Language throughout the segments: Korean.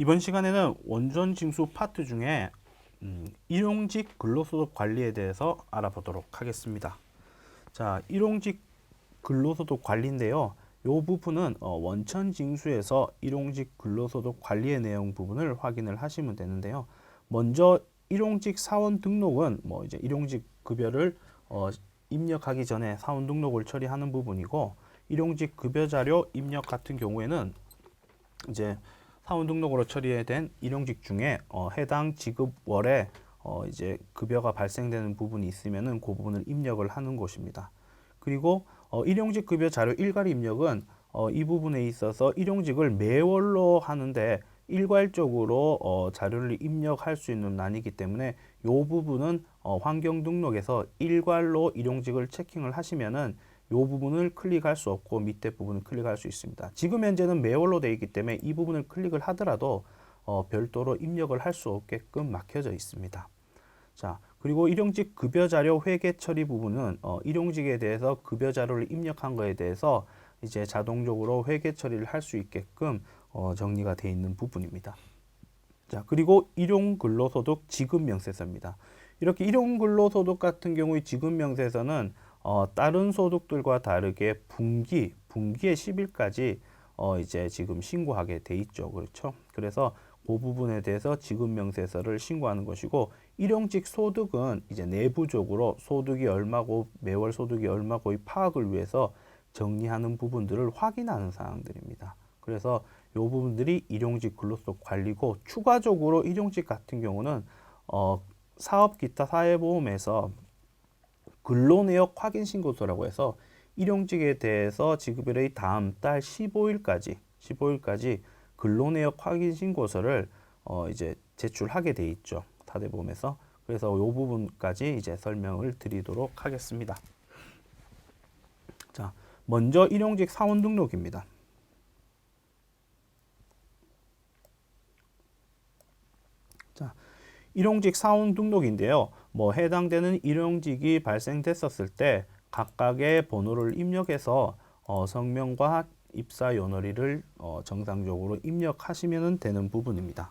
이번 시간에는 원전 징수 파트 중에 일용직 근로소득 관리에 대해서 알아보도록 하겠습니다. 자, 일용직 근로소득 관리인데요. 이 부분은 원천 징수에서 일용직 근로소득 관리의 내용 부분을 확인을 하시면 되는데요. 먼저 일용직 사원 등록은 이제 일용직 급여를 입력하기 전에 사원 등록을 처리하는 부분이고, 일용직 급여 자료 입력 같은 경우에는 이제 사원 등록으로 처리된 일용직 중에 해당 지급월에 이제 급여가 발생되는 부분이 있으면은 그 부분을 입력을 하는 것입니다. 그리고 일용직 급여 자료 일괄 입력은 이 부분에 있어서 일용직을 매월로 하는데 일괄적으로 자료를 입력할 수 있는 난이기 때문에 이 부분은 환경 등록에서 일괄로 일용직을 체킹을 하시면은 이 부분을 클릭할 수 없고 밑에 부분을 클릭할 수 있습니다. 지금 현재는 매월로 되어 있기 때문에 이 부분을 클릭을 하더라도 별도로 입력을 할 수 없게끔 막혀져 있습니다. 자, 그리고 일용직 급여 자료 회계 처리 부분은 일용직에 대해서 급여 자료를 입력한 거에 대해서 이제 자동적으로 회계 처리를 할 수 있게끔 정리가 되어 있는 부분입니다. 자, 그리고 일용 근로소득 지급 명세서입니다. 이렇게 일용 근로소득 같은 경우의 지급 명세서는 다른 소득들과 다르게 분기의 10일까지 이제 지금 신고하게 돼 있죠. 그렇죠? 그래서 그 부분에 대해서 지급 명세서를 신고하는 것이고, 일용직 소득은 이제 내부적으로 소득이 얼마고 매월 소득이 얼마고의 파악을 위해서 정리하는 부분들을 확인하는 사항들입니다. 그래서 이 부분들이 일용직 근로소득 관리고, 추가적으로 일용직 같은 경우는 사업 기타 사회보험에서 근로내역 확인 신고서라고 해서 일용직에 대해서 지급일의 다음 달 15일까지 근로내역 확인 신고서를 이제 제출하게 돼 있죠. 사대보험에서. 그래서 이 부분까지 이제 설명을 드리도록 하겠습니다. 자, 먼저 일용직 사원 등록입니다. 자, 일용직 사원 등록인데요. 해당되는 일용직이 발생됐었을 때 각각의 번호를 입력해서 성명과 입사 연월일을 정상적으로 입력하시면 되는 부분입니다.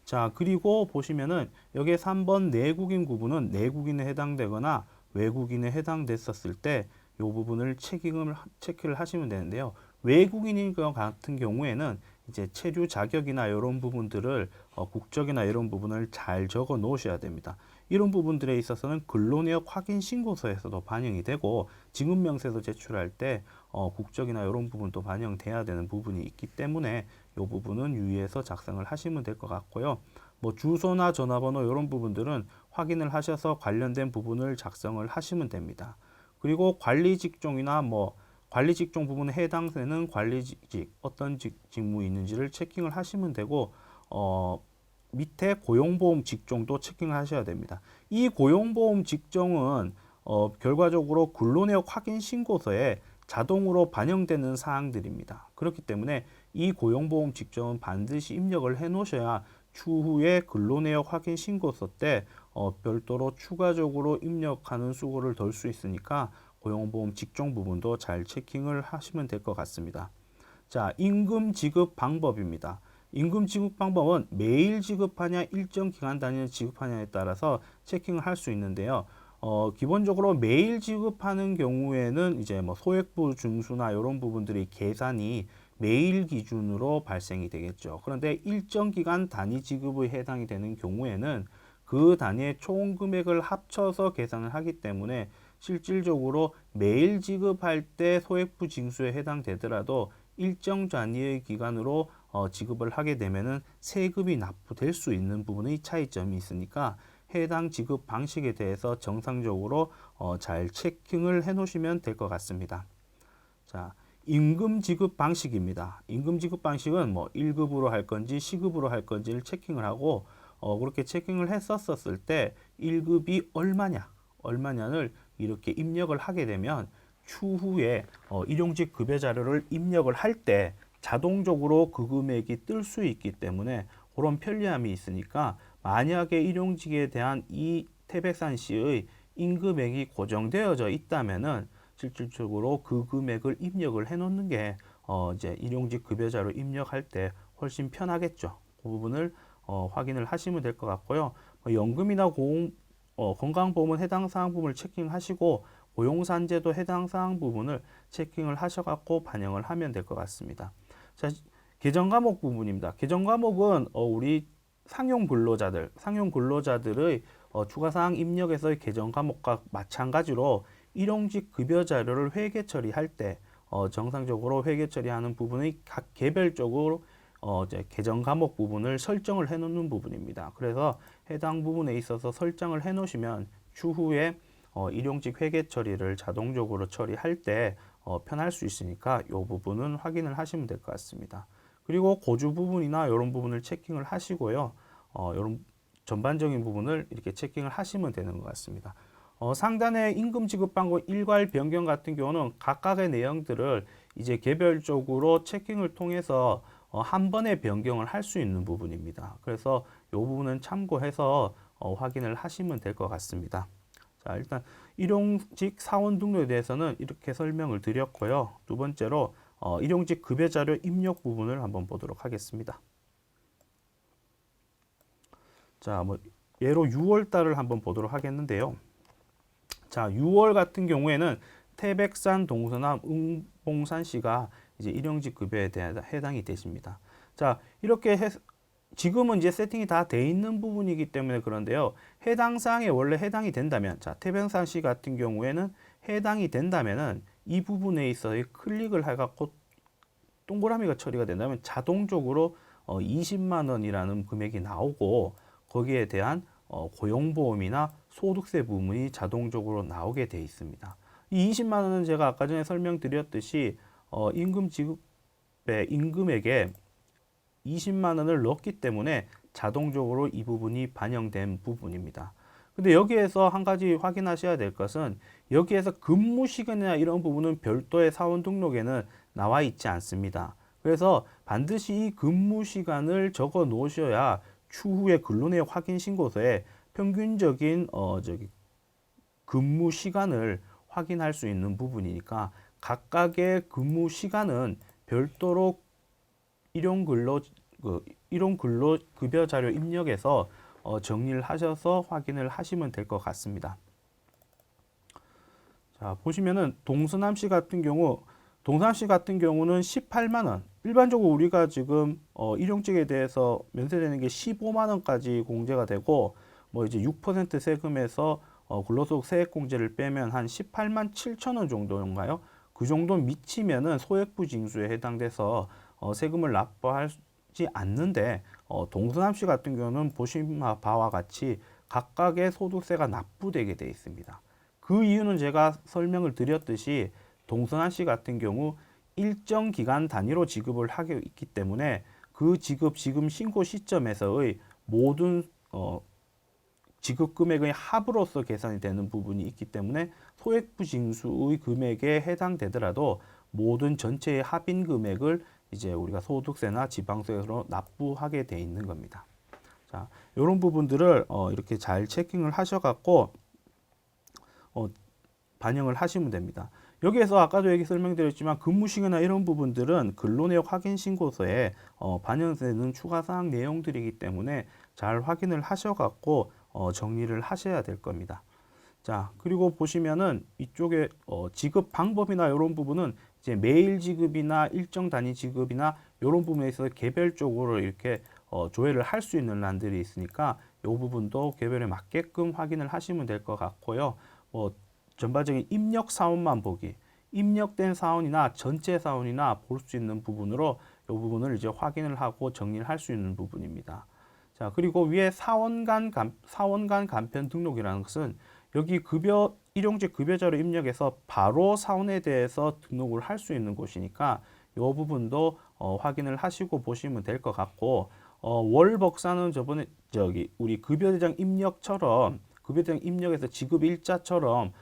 자, 그리고 보시면은 여기에 3번 내국인 구분은 내국인에 해당되거나 외국인에 해당됐었을 때 이 부분을 체크를 하시면 되는데요. 외국인인 것 같은 경우에는 이제 체류 자격이나 이런 부분들을 국적이나 이런 부분을 잘 적어 놓으셔야 됩니다. 이런 부분들에 있어서는 근로내역 확인 신고서에서도 반영이 되고, 지급명세서 제출할 때 국적이나 이런 부분도 반영돼야 되는 부분이 있기 때문에 이 부분은 유의해서 작성을 하시면 될 것 같고요. 주소나 전화번호 이런 부분들은 확인을 하셔서 관련된 부분을 작성을 하시면 됩니다. 그리고 관리 직종이나 관리 직종 부분에 해당되는 관리직 어떤 직무이 있는지를 체킹을 하시면 되고, 밑에 고용보험 직종도 체킹을 하셔야 됩니다. 이 고용보험 직종은 결과적으로 근로내역 확인 신고서에 자동으로 반영되는 사항들입니다. 그렇기 때문에 이 고용보험 직종은 반드시 입력을 해 놓으셔야 추후에 근로내역 확인 신고서 때 별도로 추가적으로 입력하는 수고를 덜 수 있으니까 고용보험 직종 부분도 잘 체킹을 하시면 될 것 같습니다. 자, 임금 지급 방법입니다. 임금 지급 방법은 매일 지급하냐 일정 기간 단위를 지급하냐에 따라서 체킹을 할 수 있는데요. 기본적으로 매일 지급하는 경우에는 이제 소액부 징수나 이런 부분들이 계산이 매일 기준으로 발생이 되겠죠. 그런데 일정 기간 단위 지급에 해당이 되는 경우에는 그 단위의 총 금액을 합쳐서 계산을 하기 때문에 실질적으로 매일 지급할 때 소액부 징수에 해당되더라도 일정 단위의 기간으로 지급을 하게 되면은 세금이 납부될 수 있는 부분의 차이점이 있으니까 해당 지급 방식에 대해서 정상적으로 잘 체킹을 해 놓으시면 될 것 같습니다. 자, 임금 지급 방식입니다. 임금 지급 방식은 1급으로 할 건지 시급으로 할 건지를 체킹을 하고, 그렇게 체킹을 했었을 때 1급이 얼마냐를 이렇게 입력을 하게 되면 추후에 일용직 급여 자료를 입력을 할 때 자동적으로 그 금액이 뜰 수 있기 때문에 그런 편리함이 있으니까, 만약에 일용직에 대한 이 태백산 씨의 임금액이 고정되어져 있다면은 실질적으로 그 금액을 입력을 해 놓는 게 이제 일용직 급여자로 입력할 때 훨씬 편하겠죠. 그 부분을 확인을 하시면 될 것 같고요. 연금이나 건강보험은 해당 사항 부분을 체킹하시고 고용산재도 해당 사항 부분을 체킹을 하셔갖고 반영을 하면 될 것 같습니다. 자, 개정 과목 부분입니다. 개정 과목은 우리 상용 근로자들의 추가 사항 입력에서의 개정 과목과 마찬가지로 일용직 급여 자료를 회계 처리할 때 정상적으로 회계 처리하는 부분의 각 개별적으로 이제 개정 과목 부분을 설정을 해 놓는 부분입니다. 그래서 해당 부분에 있어서 설정을 해 놓으시면 추후에 일용직 회계 처리를 자동적으로 처리할 때 편할 수 있으니까 이 부분은 확인을 하시면 될 것 같습니다. 그리고 고주 부분이나 이런 부분을 체킹을 하시고요. 이런 전반적인 부분을 이렇게 체킹을 하시면 되는 것 같습니다. 상단의 임금 지급 방법 일괄 변경 같은 경우는 각각의 내용들을 이제 개별적으로 체킹을 통해서 한 번에 변경을 할 수 있는 부분입니다. 그래서 이 부분은 참고해서 확인을 하시면 될 것 같습니다. 자, 일단 일용직 사원 등록에 대해서는 이렇게 설명을 드렸고요. 두 번째로 일용직 급여 자료 입력 부분을 한번 보도록 하겠습니다. 자, 예로 6월 달을 한번 보도록 하겠는데요. 자, 6월 같은 경우에는 태백산, 동서남, 응봉산 시가 이제 일용직 급여에 대해 해당이 되십니다. 자, 이렇게 지금은 이제 세팅이 다 돼 있는 부분이기 때문에 그런데요. 해당 사항에 원래 해당이 된다면, 자, 태백산 시 같은 경우에는 해당이 된다면은 이 부분에 있어서 클릭을 해갖고 동그라미가 처리가 된다면 자동적으로 20만 원이라는 금액이 나오고 거기에 대한 고용보험이나 소득세 부분이 자동적으로 나오게 돼 있습니다. 이 20만 원은 제가 아까 전에 설명드렸듯이 임금 지급의 임금액에 20만 원을 넣었기 때문에 자동적으로 이 부분이 반영된 부분입니다. 근데 여기에서 한 가지 확인하셔야 될 것은 여기에서 근무 시간이나 이런 부분은 별도의 사원 등록에는 나와 있지 않습니다. 그래서 반드시 이 근무 시간을 적어 놓으셔야 추후에 근로내역 확인 신고서에 평균적인 근무 시간을 확인할 수 있는 부분이니까 각각의 근무 시간은 별도로 일용근로급여 자료 입력에서 정리를 하셔서 확인을 하시면 될 것 같습니다. 자, 보시면은 동서남시 같은 경우는 18만 원. 일반적으로 우리가 지금 일용직에 대해서 면세되는 게 15만 원까지 공제가 되고 이제 6% 세금에서 근로소득 세액공제를 빼면 한 18만 7천 원 정도인가요? 그 정도 미치면은 소액부 징수에 해당돼서 세금을 납부하지 않는데 동서남시 같은 경우는 보신 바와 같이 각각의 소득세가 납부되게 되어 있습니다. 그 이유는 제가 설명을 드렸듯이 동서남시 같은 경우 일정 기간 단위로 지급을 하고 있기 때문에 그 지금 신고 시점에서의 모든 지급 금액의 합으로서 계산이 되는 부분이 있기 때문에 소액부 징수의 금액에 해당되더라도 모든 전체의 합인 금액을 이제 우리가 소득세나 지방세로 납부하게 돼 있는 겁니다. 자, 이런 부분들을 이렇게 잘 체킹을 하셔갖고 반영을 하시면 됩니다. 여기에서 아까도 얘기 설명드렸지만 근무시간이나 이런 부분들은 근로내역 확인 신고서에 반영되는 추가사항 내용들이기 때문에 잘 확인을 하셔갖고 정리를 하셔야 될 겁니다. 자, 그리고 보시면은 이쪽에 지급 방법이나 이런 부분은 이제 매일 지급이나 일정 단위 지급이나 이런 부분에 있어서 개별적으로 이렇게 조회를 할 수 있는 란들이 있으니까 이 부분도 개별에 맞게끔 확인을 하시면 될 것 같고요. 전반적인 입력 사원만 보기, 입력된 사원이나 전체 사원이나 볼 수 있는 부분으로 이 부분을 이제 확인을 하고 정리를 할 수 있는 부분입니다. 자, 그리고 위에 사원 간 간편 등록이라는 것은 여기 일용직 급여자료 입력해서 바로 사원에 대해서 등록을 할 수 있는 곳이니까 이 부분도 확인을 하시고 보시면 될 것 같고 월벅사는 우리 급여대장 입력처럼 급여대장 입력해서 지급 일자처럼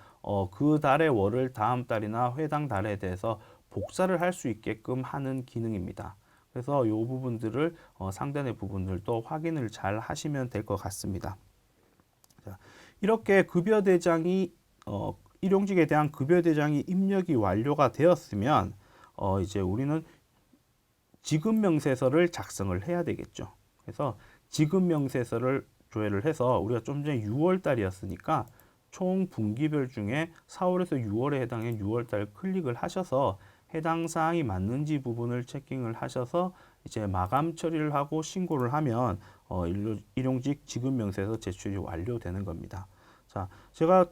그 달의 월을 다음 달이나 해당 달에 대해서 복사를 할 수 있게끔 하는 기능입니다. 그래서 이 부분들을 상단의 부분들도 확인을 잘 하시면 될 것 같습니다. 자, 이렇게 급여대장이 일용직에 대한 급여대장이 입력이 완료가 되었으면 이제 우리는 지급명세서를 작성을 해야 되겠죠. 그래서 지급 명세서를 조회를 해서 우리가 좀 전에 6월 달이었으니까 총 분기별 중에 4월에서 6월에 해당해 6월 달 클릭을 하셔서 해당 사항이 맞는지 부분을 체킹을 하셔서 이제 마감 처리를 하고 신고를 하면 일용직 지급 명세서 제출이 완료되는 겁니다. 자, 제가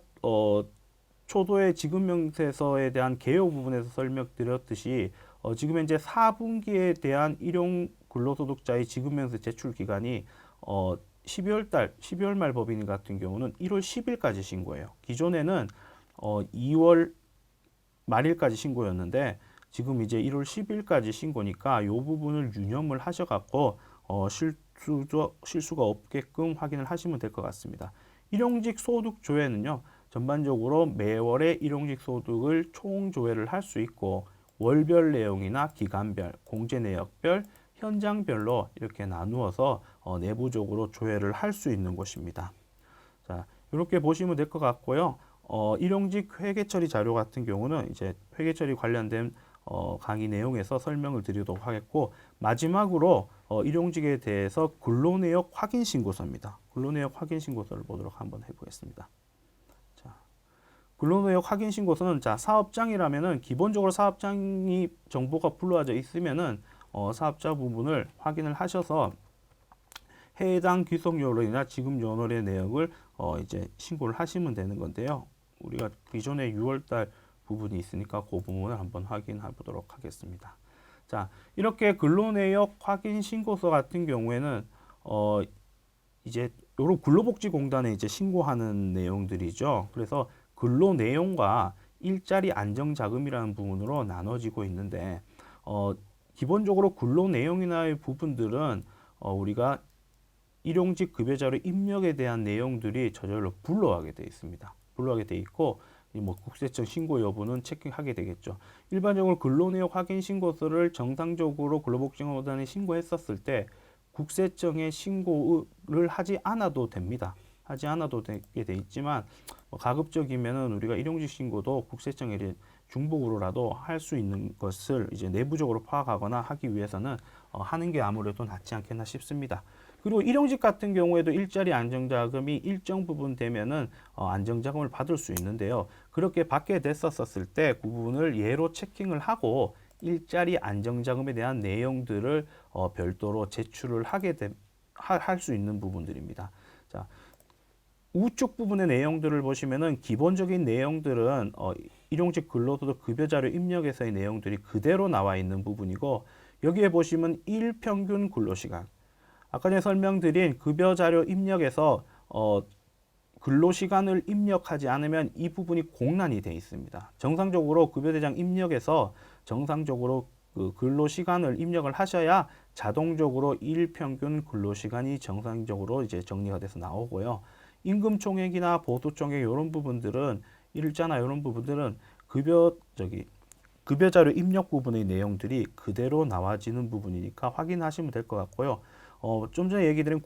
초도의 지급 명세서에 대한 개요 부분에서 설명드렸듯이 지금 현재 4분기에 대한 일용 근로소득자의 지급 명세 제출 기간이 12월 말 법인 같은 경우는 1월 10일까지 신고해요. 기존에는 2월 말일까지 신고였는데 지금 이제 1월 10일까지 신고니까 이 부분을 유념을 하셔갖고 실수가 없게끔 확인을 하시면 될 것 같습니다. 일용직 소득 조회는요, 전반적으로 매월의 일용직 소득을 총 조회를 할 수 있고 월별 내용이나 기간별, 공제 내역별, 현장별로 이렇게 나누어서 내부적으로 조회를 할 수 있는 곳입니다. 자, 이렇게 보시면 될 것 같고요. 일용직 회계처리 자료 같은 경우는 이제 회계처리 관련된 강의 내용에서 설명을 드리도록 하겠고, 마지막으로 일용직에 대해서 근로내역 확인 신고서입니다. 근로내역 확인 신고서를 보도록 한번 해보겠습니다. 자, 근로내역 확인 신고서는 자, 사업장이라면은 기본적으로 사업장이 정보가 불러져 있으면은 사업자 부분을 확인을 하셔서 해당 귀속 요원이나 지급 요원의 내역을 이제 신고를 하시면 되는 건데요. 우리가 기존에 6월달 부분이 있으니까 그 부분을 한번 확인해 보도록 하겠습니다. 자, 이렇게 근로내역 확인 신고서 같은 경우에는 이제 요런 근로복지공단에 이제 신고하는 내용들이죠. 그래서 근로 내용과 일자리 안정자금이라는 부분으로 나눠지고 있는데 기본적으로 근로 내용이나 부분들은 우리가 일용직 급여자료 입력에 대한 내용들이 저절로 불러가게 되어 있습니다. 불러가게 되어 있고 뭐 국세청 신고 여부는 체크하게 되겠죠. 일반적으로 근로내역 확인 신고서를 정상적으로 근로복지공단에 신고했었을 때 국세청에 신고를 하지 않아도 됩니다. 하지 않아도 되게 돼 있지만 가급적이면은 우리가 일용직 신고도 국세청에 중복으로라도 할 수 있는 것을 이제 내부적으로 파악하거나 하기 위해서는 하는 게 아무래도 낫지 않겠나 싶습니다. 그리고 일용직 같은 경우에도 일자리 안정자금이 일정 부분 되면은 안정자금을 받을 수 있는데요. 그렇게 받게 됐었을 때 그 부분을 예로 체킹을 하고 일자리 안정자금에 대한 내용들을 별도로 제출을 할 수 있는 부분들입니다. 자, 우측 부분의 내용들을 보시면은 기본적인 내용들은 일용직 근로소득 급여자료 입력에서의 내용들이 그대로 나와 있는 부분이고, 여기에 보시면 일평균 근로시간, 아까 전에 설명드린 급여자료 입력에서 근로시간을 입력하지 않으면 이 부분이 공란이 되어 있습니다. 정상적으로 급여대장 입력에서 정상적으로 그 근로시간을 입력을 하셔야 자동적으로 일평균 근로시간이 정상적으로 이제 정리가 돼서 나오고요. 임금총액이나 보수총액 이런 부분들은 일자나 이런 부분들은 급여자료 입력 부분의 내용들이 그대로 나와지는 부분이니까 확인하시면 될 것 같고요. 좀 전에 얘기 드린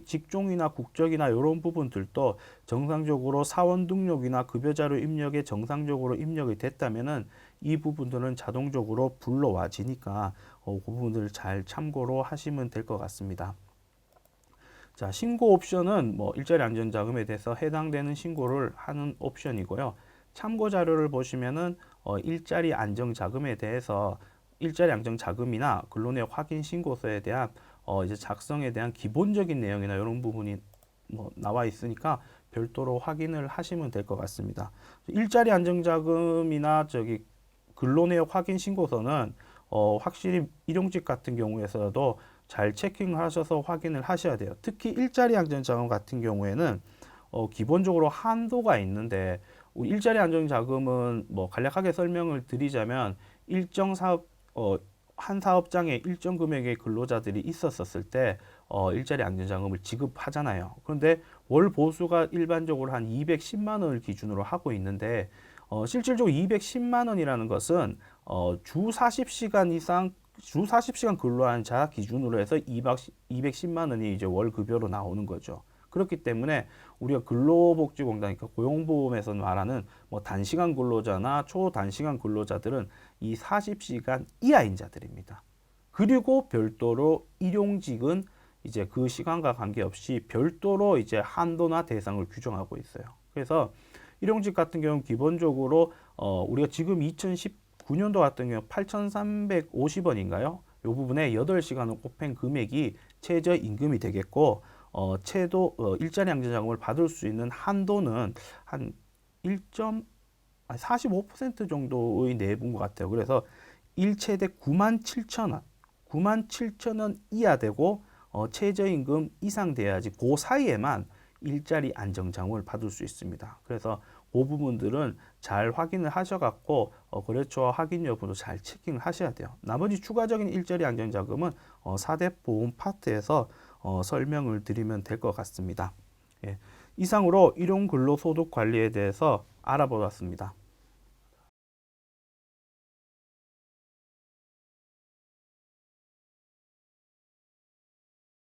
직종이나 국적이나 이런 부분들도 정상적으로 사원 등록이나 급여자료 입력에 정상적으로 입력이 됐다면은 이 부분들은 자동적으로 불러와지니까 그 부분들을 잘 참고로 하시면 될 것 같습니다. 자, 신고 옵션은 뭐 일자리 안정자금에 대해서 해당되는 신고를 하는 옵션이고요. 참고 자료를 보시면은 일자리 안정자금에 대해서 일자리 안정자금이나 근로내역 확인 신고서에 대한 이제 작성에 대한 기본적인 내용이나 이런 부분이 뭐 나와 있으니까 별도로 확인을 하시면 될 것 같습니다. 일자리 안정자금이나 근로내역 확인 신고서는 확실히 일용직 같은 경우에서도 잘 체킹하셔서 확인을 하셔야 돼요. 특히 일자리 안정자금 같은 경우에는 기본적으로 한도가 있는데, 일자리 안정자금은 뭐 간략하게 설명을 드리자면 일정 사업 한 사업장에 일정 금액의 근로자들이 있었을 때 일자리 안정자금을 지급하잖아요. 그런데 월 보수가 일반적으로 한 210만 원을 기준으로 하고 있는데 실질적으로 210만 원이라는 것은 주 40시간 근로한 자 기준으로 해서 210만 원이 이제 월 급여로 나오는 거죠. 그렇기 때문에 우리가 근로복지공단, 그러니까 고용보험에서 말하는 뭐 단시간 근로자나 초단시간 근로자들은 이 40시간 이하인 자들입니다. 그리고 별도로 일용직은 이제 그 시간과 관계없이 별도로 이제 한도나 대상을 규정하고 있어요. 그래서 일용직 같은 경우는 기본적으로 우리가 지금 2019년도 같은 경우 8,350원인가요? 요 부분에 8시간을 곱한 금액이 최저임금이 되겠고 일자리 양정자금을 받을 수 있는 한도는 한 45% 정도의 내부인 것 같아요. 그래서 1최대 97,000원, 97,000원 이하 되고 최저임금 이상 돼야지 그 사이에만 일자리 안정자금을 받을 수 있습니다. 그래서 그 부분들은 잘 확인을 하셔갖고 거래처 확인 여부도 잘 체킹을 하셔야 돼요. 나머지 추가적인 일자리 안정자금은 4대 보험 파트에서 설명을 드리면 될 것 같습니다. 예. 이상으로 일용 근로소득 관리에 대해서 알아보았습니다.